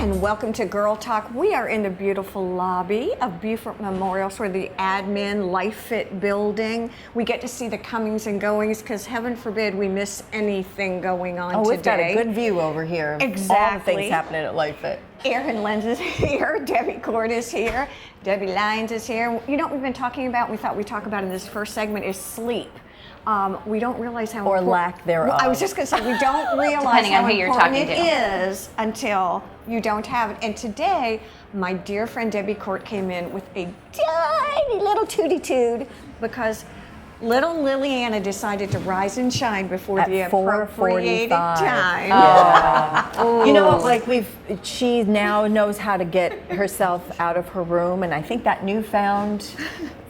And welcome to Girl Talk. We are in the beautiful lobby of Beaufort Memorial, sort of the admin Life Fit building. We get to see the comings and goings because heaven forbid we miss anything going on today. We've got a good view over here. Exactly. All the things happening at Life Fit. Erin Lenz is here, Debbie Cord is here, Debbie Lyons is here. You know what we've been talking about, we thought we'd talk about in this first segment is sleep. We don't realize how important, lack thereof. I was just going to say, we don't realize how important it is until you don't have it. And today, my dear friend Debbie Court came in with a tiny little tootie-toot because little Liliana decided to rise and shine before at the appropriated 4:45 time. Yeah. You know, like she now knows how to get herself out of her room, and I think that newfound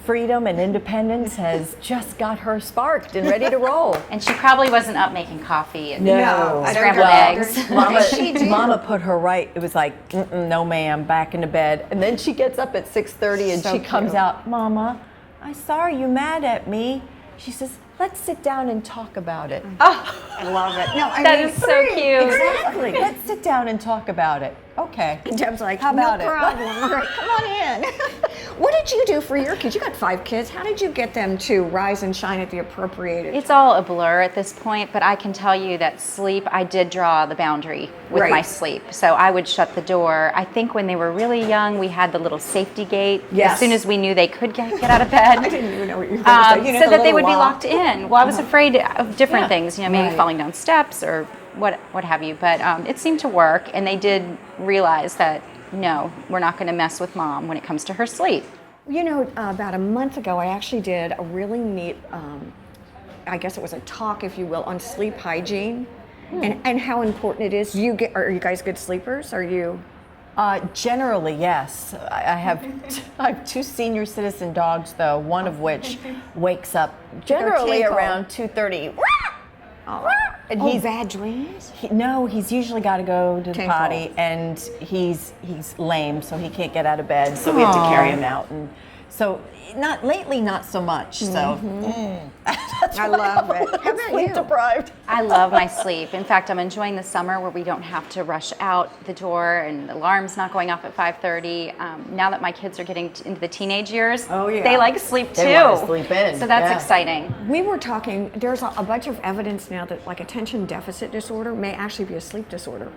freedom and independence has just got her sparked and ready to roll. And she probably wasn't up making coffee and scrambled eggs. Mama put her right. It was like, no ma'am, back into bed. And then she gets up at 6:30 and she comes out, Mama, I saw you mad at me. She says, let's sit down and talk about it. Oh, I love it. No, that is so cute. Exactly. Let's sit down and talk about it. Okay. And Deb's like, how about no problem. All right, come on in. What did you do for your kids? You got 5 kids. How did you get them to rise and shine at the appropriated? It's all a blur at this point, but I can tell you that sleep, I did draw the boundary with my sleep. So I would shut the door. I think when they were really young, we had the little safety gate. Yes. As soon as we knew they could get out of bed. I didn't even know what you were going to say. So that they would be locked in. Well, I was afraid of different things, you know, maybe falling down steps or what have you. But it seemed to work, and they did realize that, no, we're not going to mess with Mom when it comes to her sleep. You know, about a month ago, I actually did a really neat, I guess it was a talk, if you will, on sleep hygiene and how important it is. Are you guys good sleepers? Are you? Generally, yes. I have 2 senior citizen dogs, though, one of which wakes up generally around 2:30. And he's bad dreams? He's usually got to go to the potty, and he's lame, so he can't get out of bed, so we have to carry him out. And so not so much. So I love it. How about sleep you? Deprived. I love my sleep. In fact, I'm enjoying the summer where we don't have to rush out the door and the alarm's not going off at 5:30. Now that my kids are getting into the teenage years, they like sleep too. They want to sleep in. So that's exciting. We were talking, there's a bunch of evidence now that like attention deficit disorder may actually be a sleep disorder.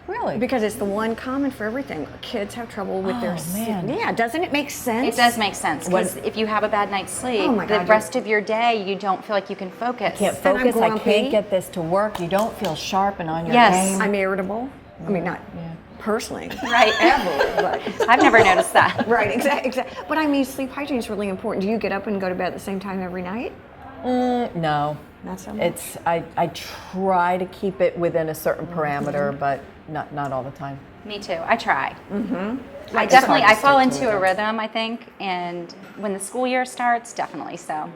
Really? Because it's the one common for everything. Kids have trouble with their sleep. Man. Yeah, doesn't it make sense? It does make sense, because if you have a bad night's sleep, the rest of your day you don't feel like you can focus. I can't focus, I can't get this to work. You don't feel sharp and on your game. I'm irritable. I mean, not personally. Right. Ever. But. I've never noticed that. Right, exactly. But I mean, sleep hygiene is really important. Do you get up and go to bed at the same time every night? No. Not so much. I try to keep it within a certain parameter, but not all the time. Me too. I try. I fall into a rhythm, I think, and when the school year starts, definitely so.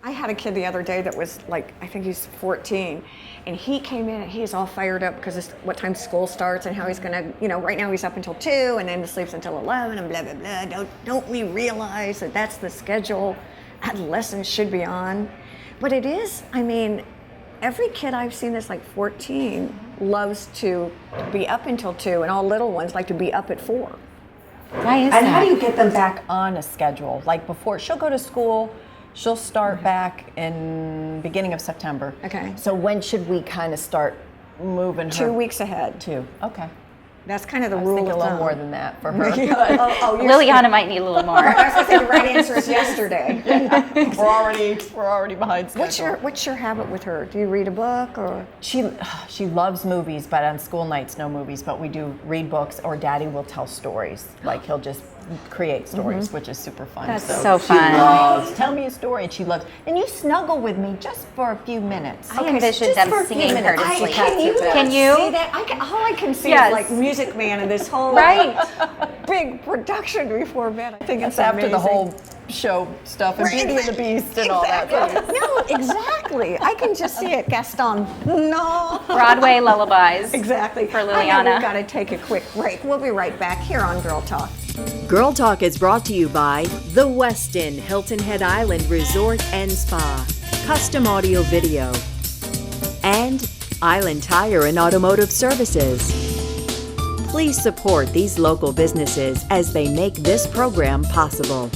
I had a kid the other day that was like, I think he's 14, and he came in and he is all fired up because it's what time school starts and how he's gonna, you know, right now he's up until 2 and then he sleeps until 11 and blah, blah, blah. Don't we realize that that's the schedule adolescents should be on? But it is, I mean, every kid I've seen that's like 14 loves to be up until 2, and all little ones like to be up at 4. Why is that? And how do you get them back on a schedule? Like before, she'll go to school, she'll start back in beginning of September. Okay. So when should we kind of start moving her? 2 weeks ahead. 2. Okay. That's kind of the I was rule thinking of a little thumb. more than that for her. Liliana might need a little more. I was going to say the right answer is yesterday. We're already behind schedule. What's your habit with her? Do you read a book or? She loves movies, but on school nights, no movies. But we do read books, or Daddy will tell stories. Like he'll just create stories, which is super fun. That's so fun. She loves, tell me a story, and she loves. And you snuggle with me just for a few minutes. I envision them singing her to sleep. Can you see that? All I can see is like Music Man and this whole big production before bed. I think it's after amazing. the whole show stuff and Beauty and the Beast and all that. No, exactly. I can just see it. Gaston. No. Broadway lullabies. Exactly. For I know Liliana. we've got to take a quick break. We'll be right back here on Girl Talk. Girl Talk is brought to you by The Westin Hilton Head Island Resort and Spa, custom audio video, and Island Tire and Automotive Services. Please support these local businesses as they make this program possible.